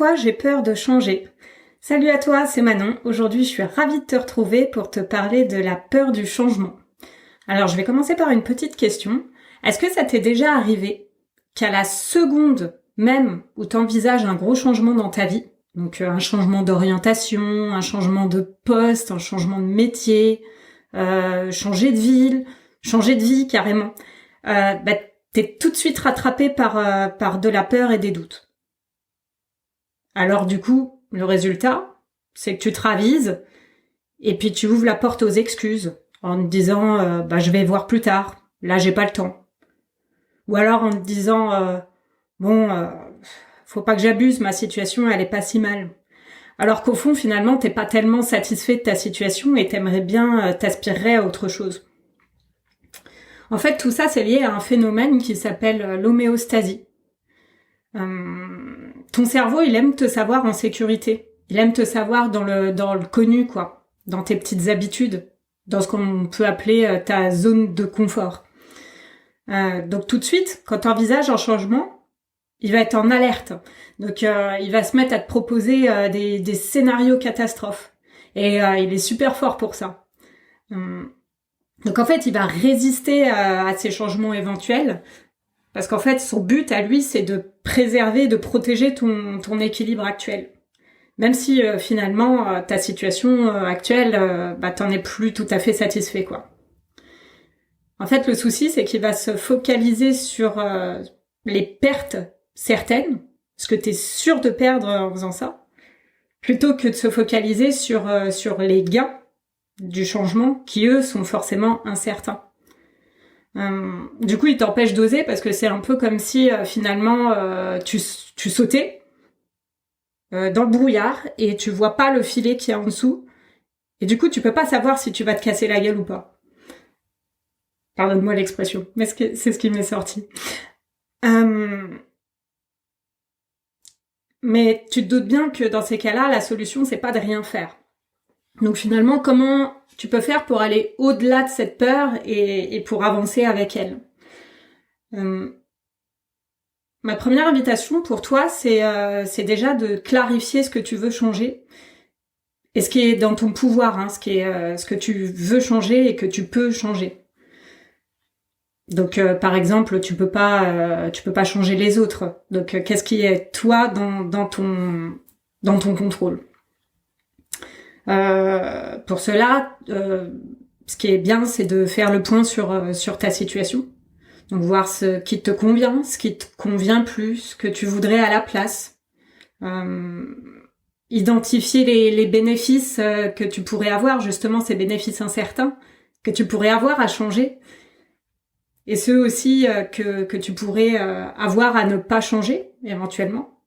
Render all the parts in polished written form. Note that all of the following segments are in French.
Pourquoi j'ai peur de changer? Salut à toi, c'est Manon. Aujourd'hui, je suis ravie de te retrouver pour te parler de la peur du changement. Alors, je vais commencer par une petite question. Est-ce que ça t'est déjà arrivé qu'à la seconde même où tu envisages un gros changement dans ta vie, donc un changement d'orientation, un changement de poste, un changement de métier, changer de ville, changer de vie carrément, t'es tout de suite rattrapé par de la peur et des doutes. Alors du coup, le résultat, c'est que tu te ravises et puis tu ouvres la porte aux excuses en te disant je vais voir plus tard, là j'ai pas le temps. Ou alors en te disant faut pas que j'abuse, ma situation elle est pas si mal. Alors qu'au fond finalement t'es pas tellement satisfait de ta situation et t'aimerais bien t'aspirerais à autre chose. En fait tout ça c'est lié à un phénomène qui s'appelle l'homéostasie. Ton cerveau, il aime te savoir en sécurité. Il aime te savoir dans le connu, quoi. Dans tes petites habitudes. Dans ce qu'on peut appeler ta zone de confort. Donc tout de suite, quand tu envisages un changement, il va être en alerte. Donc il va se mettre à te proposer des scénarios catastrophes. Et il est super fort pour ça. Donc en fait, il va résister à ces changements éventuels. Parce qu'en fait, son but à lui, c'est de préserver, de protéger ton équilibre actuel. Même si finalement, ta situation actuelle, t'en es plus tout à fait satisfait, quoi. En fait, le souci, c'est qu'il va se focaliser sur les pertes certaines, ce que t'es sûr de perdre en faisant ça, plutôt que de se focaliser sur les gains du changement, qui eux sont forcément incertains. Du coup, il t'empêche d'oser parce que c'est un peu comme si finalement tu sautais dans le brouillard et tu vois pas le filet qui est en dessous et du coup tu peux pas savoir si tu vas te casser la gueule ou pas. Pardonne-moi l'expression, mais c'est ce qui m'est sorti. Mais tu te doutes bien que dans ces cas-là, la solution c'est pas de rien faire. Donc finalement, comment tu peux faire pour aller au-delà de cette peur et pour avancer avec elle? Ma première invitation pour toi, c'est déjà de clarifier ce que tu veux changer et ce qui est dans ton pouvoir, ce que tu veux changer et que tu peux changer. Donc par exemple, tu peux pas changer les autres. Donc qu'est-ce qui est toi dans ton contrôle? Pour cela, ce qui est bien, c'est de faire le point sur ta situation. Donc voir ce qui te convient, ce qui te convient plus, ce que tu voudrais à la place. Identifier les bénéfices que tu pourrais avoir, justement ces bénéfices incertains que tu pourrais avoir à changer. Et ceux aussi que tu pourrais avoir à ne pas changer, éventuellement.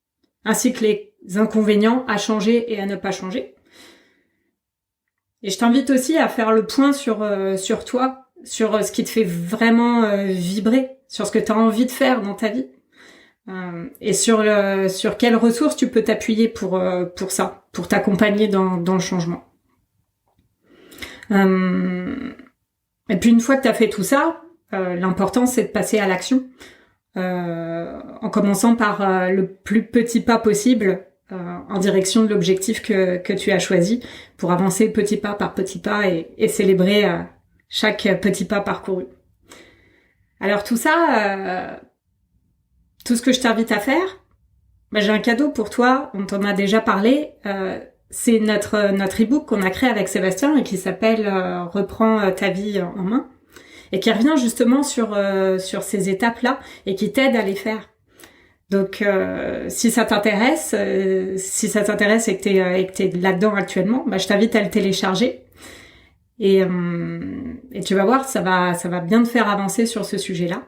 Ainsi que les inconvénients à changer et à ne pas changer. Et je t'invite aussi à faire le point sur toi, sur ce qui te fait vraiment vibrer, sur ce que tu as envie de faire dans ta vie. Et sur quelles ressources tu peux t'appuyer pour ça, pour t'accompagner dans le changement. Et puis une fois que tu as fait tout ça, l'important c'est de passer à l'action. En commençant par le plus petit pas possible en direction de l'objectif que tu as choisi pour avancer petit pas par petit pas et célébrer chaque petit pas parcouru. Alors tout ça, tout ce que je t'invite à faire, j'ai un cadeau pour toi, on t'en a déjà parlé, c'est notre e-book qu'on a créé avec Sébastien et qui s'appelle Reprends ta vie en main et qui revient justement sur ces étapes-là et qui t'aide à les faire. Donc si ça t'intéresse et que t'es là-dedans actuellement, je t'invite à le télécharger et tu vas voir, ça va bien te faire avancer sur ce sujet-là.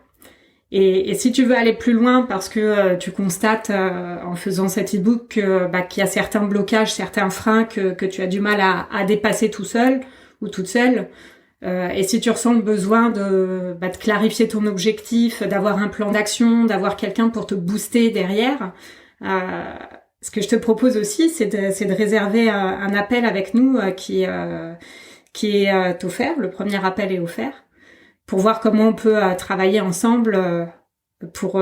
Et si tu veux aller plus loin parce que tu constates en faisant cet e-book qu'il y a certains blocages, certains freins que tu as du mal à dépasser tout seul ou toute seule, et si tu ressens le besoin de clarifier ton objectif, d'avoir un plan d'action, d'avoir quelqu'un pour te booster derrière, ce que je te propose aussi, c'est de réserver un appel avec nous qui est offert. Le premier appel est offert pour voir comment on peut travailler ensemble pour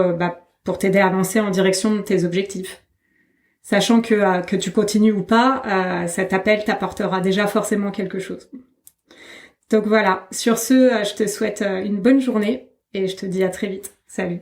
t'aider à avancer en direction de tes objectifs. sachant que tu continues ou pas, cet appel t'apportera déjà forcément quelque chose. Donc voilà, sur ce, je te souhaite une bonne journée et je te dis à très vite. Salut.